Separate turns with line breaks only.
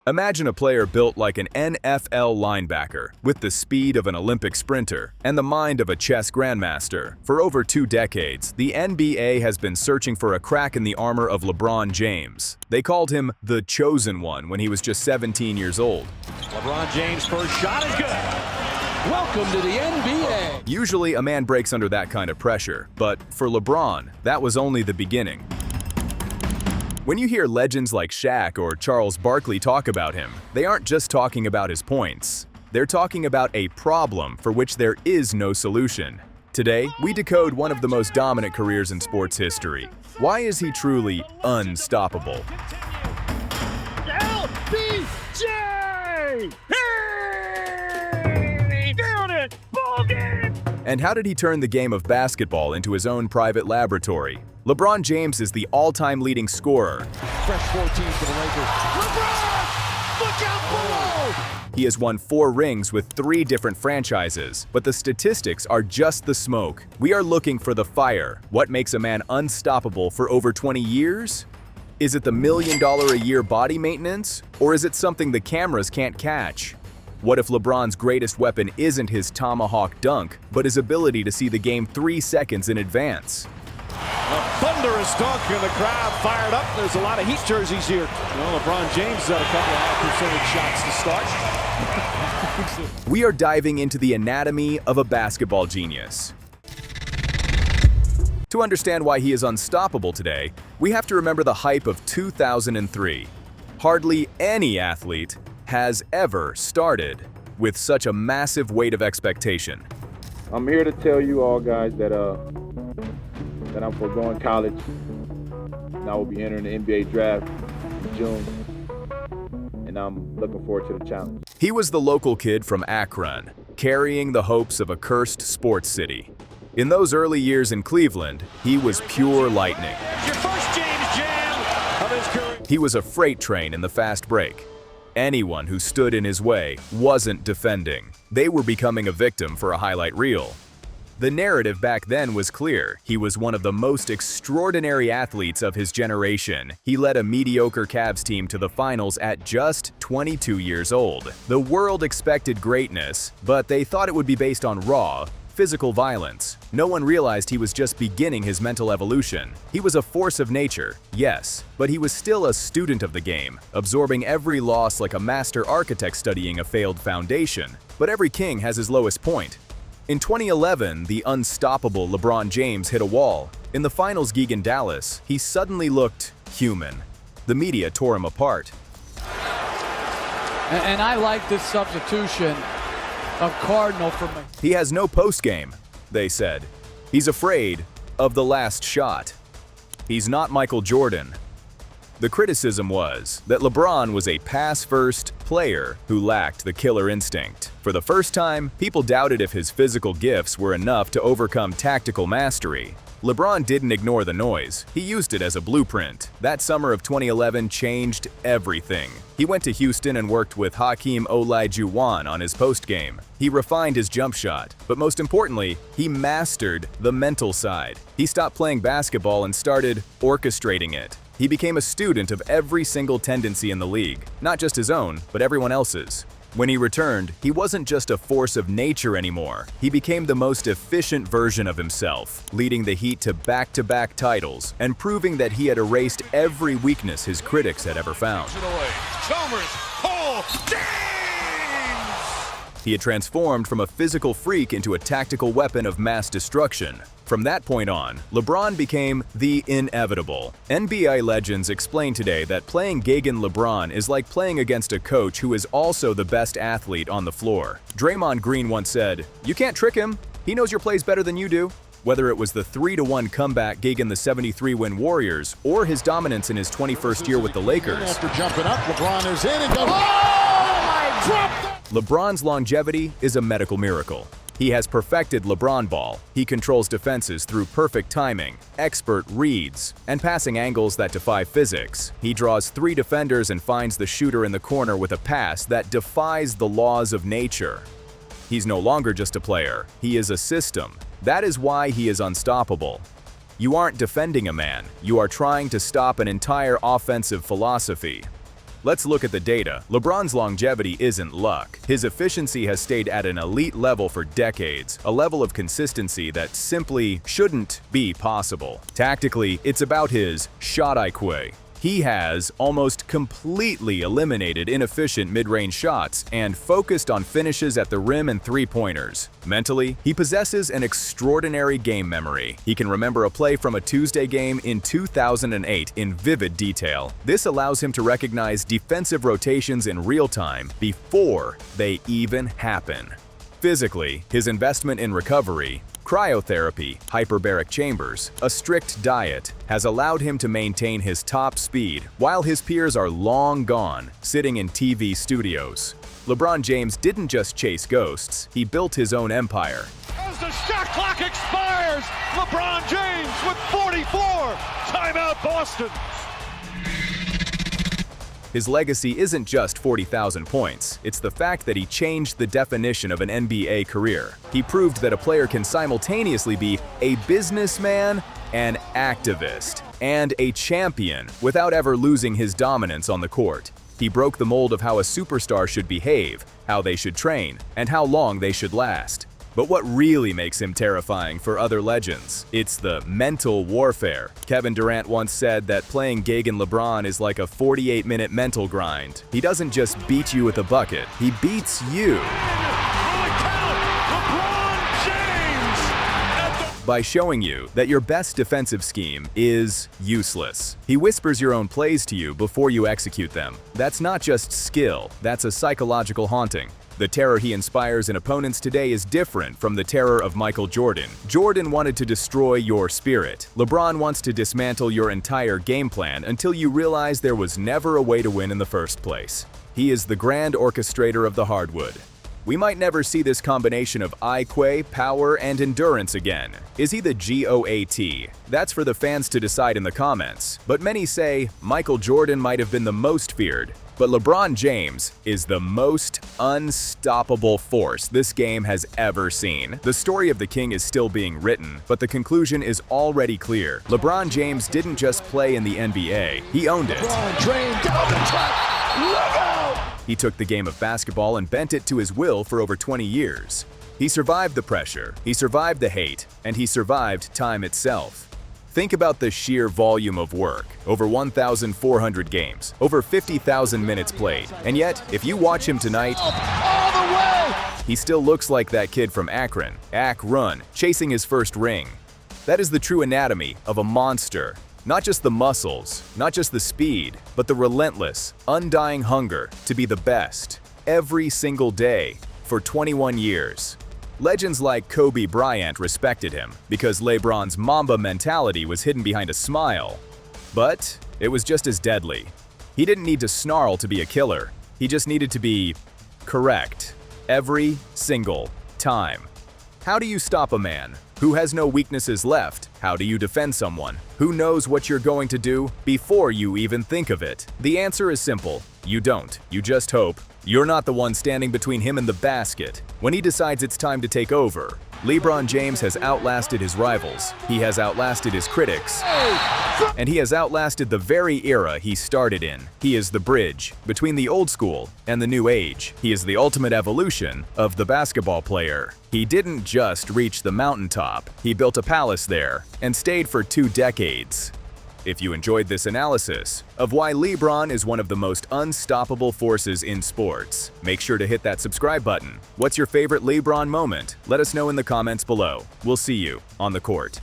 Imagine a player built like an NFL linebacker, with the speed of an Olympic sprinter and the mind of a chess grandmaster. For over 2 decades, the NBA has been searching for a crack in the armor of LeBron James. They called him the Chosen One when he was just 17 years old.
LeBron James' first shot is good. Welcome to the NBA.
Usually, a man breaks under that kind of pressure, but for LeBron, that was only the beginning. When you hear legends like Shaq or Charles Barkley talk about him, they aren't just talking about his points. They're talking about a problem for which there is no solution. Today, we decode one of the most dominant careers in sports history. Why is he truly unstoppable?
LBJ! Hey! Down it! Ball game!
And how did he turn the game of basketball into his own private laboratory? LeBron James is the all-time leading scorer.
Fresh 14 for the Lakers. LeBron! Look out below!
He has won 4 rings with 3 different franchises, but the statistics are just the smoke. We are looking for the fire. What makes a man unstoppable for over 20 years? Is it the $1 million a year body maintenance? Or is it something the cameras can't catch? What if LeBron's greatest weapon isn't his tomahawk dunk, but his ability to see the game 3 seconds in advance?
A thunderous dunk and the crowd fired up. There's a lot of Heat jerseys here. Well, LeBron James had a couple of high percentage shots to start.
We are diving into the anatomy of a basketball genius. To understand why he is unstoppable today, we have to remember the hype of 2003. Hardly any athlete has ever started with such a massive weight of expectation.
I'm here to tell you all guys that I'm foregoing college, and I will be entering the NBA draft in June, and I'm looking forward to the challenge.
He was the local kid from Akron, carrying the hopes of a cursed sports city. In those early years in Cleveland, he was pure lightning.
Your first James Jam of his career.
He was a freight train in the fast break. Anyone who stood in his way wasn't defending. They were becoming a victim for a highlight reel. The narrative back then was clear. He was one of the most extraordinary athletes of his generation. He led a mediocre Cavs team to the finals at just 22 years old. The world expected greatness, but they thought it would be based on raw, physical violence. No one realized he was just beginning his mental evolution. He was a force of nature, yes, but he was still a student of the game, absorbing every loss like a master architect studying a failed foundation. But every king has his lowest point. In 2011, the unstoppable LeBron James hit a wall. In the finals gig in Dallas, he suddenly looked human. The media tore him apart.
And I like this substitution of Cardinal for me.
He has no postgame, they said. He's afraid of the last shot. He's not Michael Jordan. The criticism was that LeBron was a pass-first player who lacked the killer instinct. For the first time, people doubted if his physical gifts were enough to overcome tactical mastery. LeBron didn't ignore the noise. He used it as a blueprint. That summer of 2011 changed everything. He went to Houston and worked with Hakeem Olajuwon on his postgame. He refined his jump shot, but most importantly, he mastered the mental side. He stopped playing basketball and started orchestrating it. He became a student of every single tendency in the league, not just his own, but everyone else's. When he returned, he wasn't just a force of nature anymore. He became the most efficient version of himself, leading the Heat to back-to-back titles and proving that he had erased every weakness his critics had ever found. He had transformed from a physical freak into a tactical weapon of mass destruction. From that point on, LeBron became the inevitable. NBA legends explain today that playing Gagan LeBron is like playing against a coach who is also the best athlete on the floor. Draymond Green once said, "You can't trick him. He knows your plays better than you do." Whether it was the 3-1 comeback gig in the 73-win Warriors or his dominance in his 21st year with the Lakers.
After jumping up, LeBron is in and goes, oh! Dropped it!
LeBron's longevity is a medical miracle. He has perfected LeBron ball. He controls defenses through perfect timing, expert reads, and passing angles that defy physics. He draws 3 defenders and finds the shooter in the corner with a pass that defies the laws of nature. He's no longer just a player, he is a system. That is why he is unstoppable. You aren't defending a man, you are trying to stop an entire offensive philosophy. Let's look at the data. LeBron's longevity isn't luck. His efficiency has stayed at an elite level for decades, a level of consistency that simply shouldn't be possible. Tactically, it's about his shot IQ. He has almost completely eliminated inefficient mid-range shots and focused on finishes at the rim and three-pointers. Mentally, he possesses an extraordinary game memory. He can remember a play from a Tuesday game in 2008 in vivid detail. This allows him to recognize defensive rotations in real time before they even happen. Physically, his investment in recovery, cryotherapy, hyperbaric chambers, a strict diet has allowed him to maintain his top speed while his peers are long gone, sitting in TV studios. LeBron James didn't just chase ghosts, he built his own empire.
As the shot clock expires, LeBron James with 44. Timeout Boston.
His legacy isn't just 40,000 points, it's the fact that he changed the definition of an NBA career. He proved that a player can simultaneously be a businessman, an activist, and a champion without ever losing his dominance on the court. He broke the mold of how a superstar should behave, how they should train, and how long they should last. But what really makes him terrifying for other legends? It's the mental warfare. Kevin Durant once said that playing Gagan LeBron is like a 48-minute mental grind. He doesn't just beat you with a bucket, he beats you. By showing you that your best defensive scheme is useless. He whispers your own plays to you before you execute them. That's not just skill, that's a psychological haunting. The terror he inspires in opponents today is different from the terror of Michael Jordan. Jordan wanted to destroy your spirit. LeBron wants to dismantle your entire game plan until you realize there was never a way to win in the first place. He is the grand orchestrator of the hardwood. We might never see this combination of IQ, power, and endurance again. Is he the GOAT? That's for the fans to decide in the comments. But many say Michael Jordan might have been the most feared. But LeBron James is the most unstoppable force this game has ever seen. The story of the king is still being written, but the conclusion is already clear. LeBron James didn't just play in the NBA, he owned it.
LeBron James down the track. Look out!
He took the game of basketball and bent it to his will for over 20 years. He survived the pressure, he survived the hate, and he survived time itself. Think about the sheer volume of work. Over 1,400 games, over 50,000 minutes played. And yet, if you watch him tonight,
All the way!
he still looks like that kid from Akron, Run, chasing his first ring. That is the true anatomy of a monster. Not just the muscles, not just the speed, but the relentless, undying hunger to be the best, every single day, for 21 years. Legends like Kobe Bryant respected him because LeBron's Mamba mentality was hidden behind a smile. But it was just as deadly. He didn't need to snarl to be a killer. He just needed to be correct every single time. How do you stop a man who has no weaknesses left? How do you defend someone who knows what you're going to do before you even think of it? The answer is simple. You don't. You just hope you're not the one standing between him and the basket. When he decides it's time to take over, LeBron James has outlasted his rivals, he has outlasted his critics, and he has outlasted the very era he started in. He is the bridge between the old school and the new age. He is the ultimate evolution of the basketball player. He didn't just reach the mountaintop, he built a palace there and stayed for 2 decades. If you enjoyed this analysis of why LeBron is one of the most unstoppable forces in sports, make sure to hit that subscribe button. What's your favorite LeBron moment? Let us know in the comments below. We'll see you on the court.